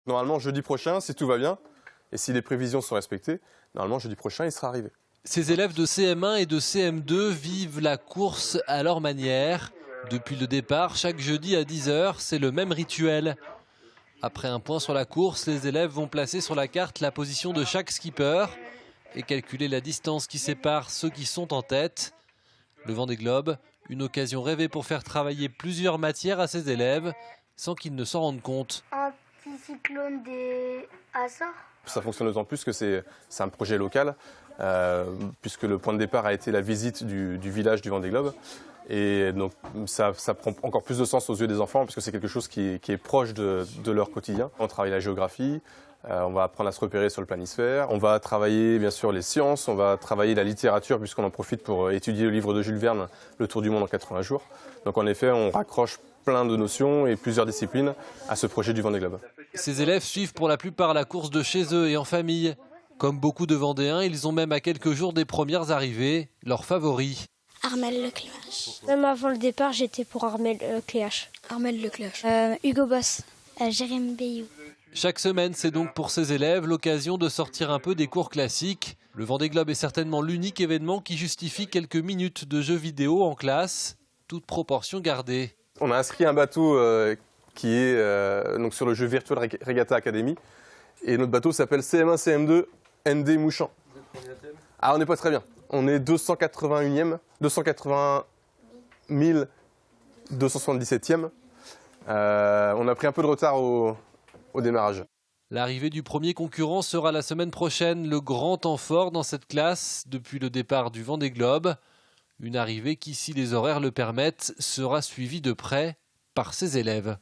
Normalement, jeudi prochain, si tout va bien, et si les prévisions sont respectées, normalement, jeudi prochain, il sera arrivé. Ces élèves de CM1 et de CM2 vivent la course à leur manière. Depuis le départ, chaque jeudi à 10 h, c'est le même rituel. Après un point sur la course, les élèves vont placer sur la carte la position de chaque skipper et calculer la distance qui sépare ceux qui sont en tête. Le Vendée Globe, une occasion rêvée pour faire travailler plusieurs matières à ces élèves sans qu'ils ne s'en rendent compte. Anticyclone des Açores. Ça fonctionne d'autant plus que c'est un projet local, puisque le point de départ a été la visite du village du Vendée Globe. Et donc ça prend encore plus de sens aux yeux des enfants, puisque c'est quelque chose qui est proche de leur quotidien. On travaille la géographie, on va apprendre à se repérer sur le planisphère, on va travailler bien sûr les sciences, on va travailler la littérature, puisqu'on en profite pour étudier le livre de Jules Verne, Le Tour du monde en 80 jours. Donc en effet, on raccroche plein de notions et plusieurs disciplines à ce projet du Vendée Globe. Ces élèves suivent pour la plupart la course de chez eux et en famille. Comme beaucoup de Vendéens, ils ont même à quelques jours des premières arrivées leurs favoris. Armel Lecléache. Même avant le départ, j'étais pour Armel Lecléache. Armel Lecléache. Hugo Boss. Jérémy Bayou. Chaque semaine, c'est donc pour ces élèves l'occasion de sortir un peu des cours classiques. Le Vendée Globe est certainement l'unique événement qui justifie quelques minutes de jeux vidéo en classe, toute proportion gardée. On a inscrit un bateau qui est donc sur le jeu virtuel Regatta Academy. Et notre bateau s'appelle CM1 CM2 ND Mouchamp. Ah, on n'est pas très bien. On est 281e, 280 277e. On a pris un peu de retard au démarrage. L'arrivée du premier concurrent sera la semaine prochaine, le grand temps fort dans cette classe depuis le départ du Vendée Globe. Une arrivée qui, si les horaires le permettent, sera suivie de près par ses élèves.